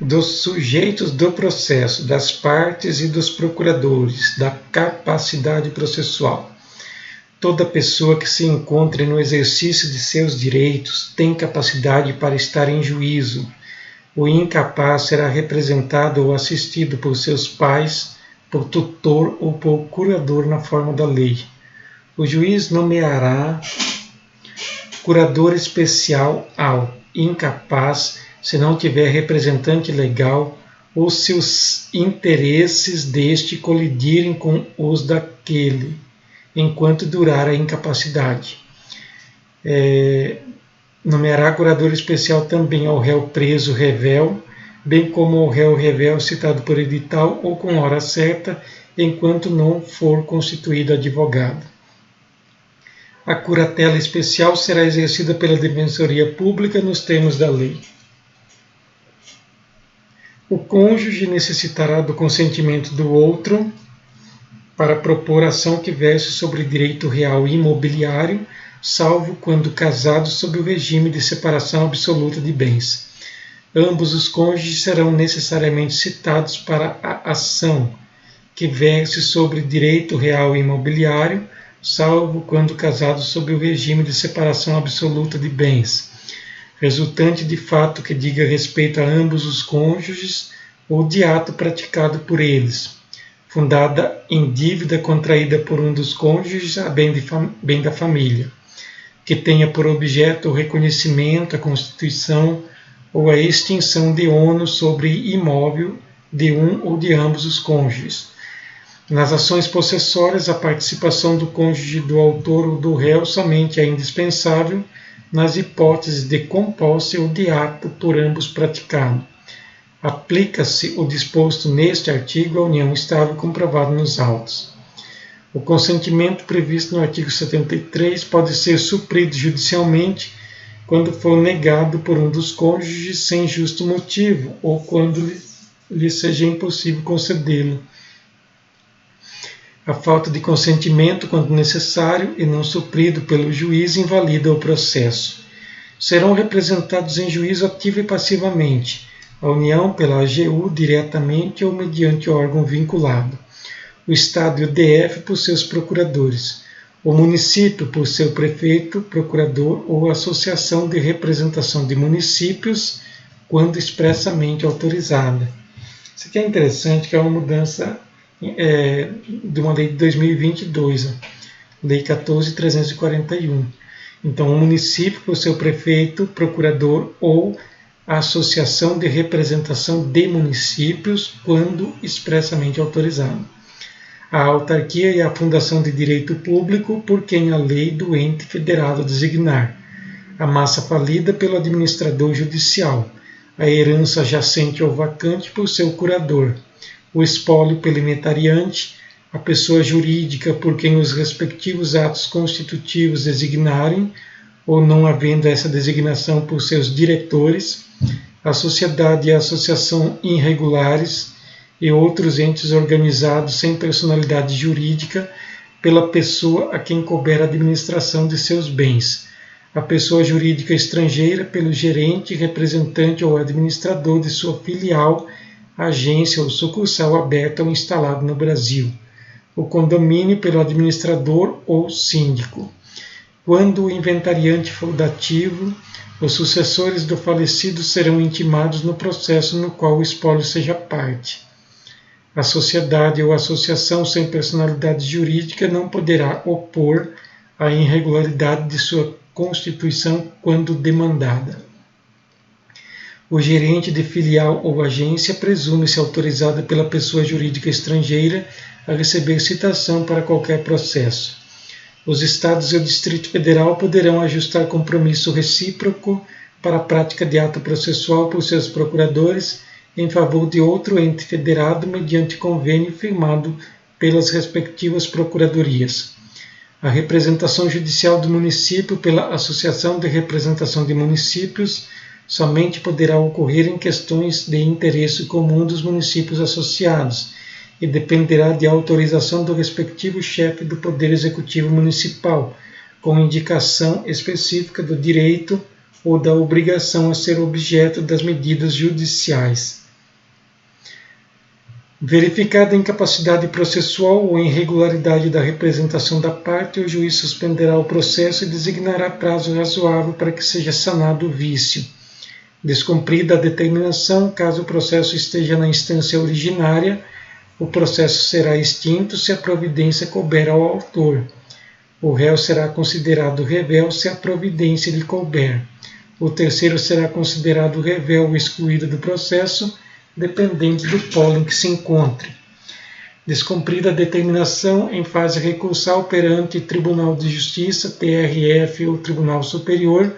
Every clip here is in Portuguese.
dos sujeitos do processo, das partes e dos procuradores, da capacidade processual. Toda pessoa que se encontre no exercício de seus direitos tem capacidade para estar em juízo. O incapaz será representado ou assistido por seus pais, por tutor ou por curador na forma da lei. O juiz nomeará curador especial ao incapaz se não tiver representante legal ou se os interesses deste colidirem com os daquele, enquanto durar a incapacidade. Nomeará curador especial também ao réu preso revel, bem como ao réu revel citado por edital ou com hora certa, enquanto não for constituído advogado. A curatela especial será exercida pela Defensoria Pública nos termos da lei. O cônjuge necessitará do consentimento do outro para propor ação que verse sobre direito real imobiliário, salvo quando casados sob o regime de separação absoluta de bens. Ambos os cônjuges serão necessariamente citados para a ação que verse sobre direito real imobiliário, salvo quando casados sob o regime de separação absoluta de bens, resultante de fato que diga respeito a ambos os cônjuges ou de ato praticado por eles, fundada em dívida contraída por um dos cônjuges a bem da família, que tenha por objeto o reconhecimento, a constituição ou a extinção de ônus sobre imóvel de um ou de ambos os cônjuges. Nas ações possessórias, a participação do cônjuge do autor ou do réu somente é indispensável nas hipóteses de compósse ou de ato por ambos praticado. Aplica-se o disposto neste artigo à união estável comprovada nos autos. O consentimento previsto no artigo 73 pode ser suprido judicialmente quando for negado por um dos cônjuges sem justo motivo ou quando lhe seja impossível concedê-lo. A falta de consentimento, quando necessário e não suprido pelo juiz, invalida o processo. Serão representados em juízo ativo e passivamente, a União pela AGU diretamente ou mediante órgão vinculado, o Estado e o DF por seus procuradores, o município por seu prefeito, procurador ou associação de representação de municípios, quando expressamente autorizada. Isso aqui é interessante, que é uma mudança de uma lei de 2022, Lei 14.341. Então, o município por seu prefeito, procurador ou associação de representação de municípios, quando expressamente autorizado. A autarquia e a fundação de direito público por quem a lei do ente federado designar. A massa falida pelo administrador judicial. A herança jacente ou vacante por seu curador. O espólio pelo inventariante, a pessoa jurídica por quem os respectivos atos constitutivos designarem, ou não havendo essa designação por seus diretores, a sociedade e a associação irregulares e outros entes organizados sem personalidade jurídica pela pessoa a quem couber a administração de seus bens, a pessoa jurídica estrangeira pelo gerente, representante ou administrador de sua filial, agência ou sucursal aberta ou instalada no Brasil, o condomínio pelo administrador ou síndico. Quando o inventariante for dativo, os sucessores do falecido serão intimados no processo no qual o espólio seja parte. A sociedade ou associação sem personalidade jurídica não poderá opor a irregularidade de sua constituição quando demandada. O gerente de filial ou agência presume-se autorizado pela pessoa jurídica estrangeira a receber citação para qualquer processo. Os Estados e o Distrito Federal poderão ajustar compromisso recíproco para a prática de ato processual por seus procuradores em favor de outro ente federado mediante convênio firmado pelas respectivas procuradorias. A representação judicial do município pela Associação de Representação de Municípios somente poderá ocorrer em questões de interesse comum dos municípios associados e dependerá de autorização do respectivo chefe do Poder Executivo Municipal, com indicação específica do direito ou da obrigação a ser objeto das medidas judiciais. Verificada a incapacidade processual ou irregularidade da representação da parte, o juiz suspenderá o processo e designará prazo razoável para que seja sanado o vício. Descumprida a determinação, caso o processo esteja na instância originária, o processo será extinto se a providência couber ao autor. O réu será considerado revel se a providência lhe couber. O terceiro será considerado revel ou excluído do processo, dependente do polo em que se encontre. Descumprida a determinação em fase recursal perante Tribunal de Justiça, TRF ou Tribunal Superior,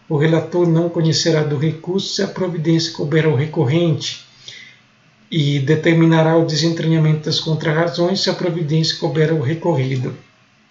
o relator não conhecerá do recurso se a providência couber ao recorrente e determinará o desentranhamento das contrarrazões se a providência couber ao recorrido.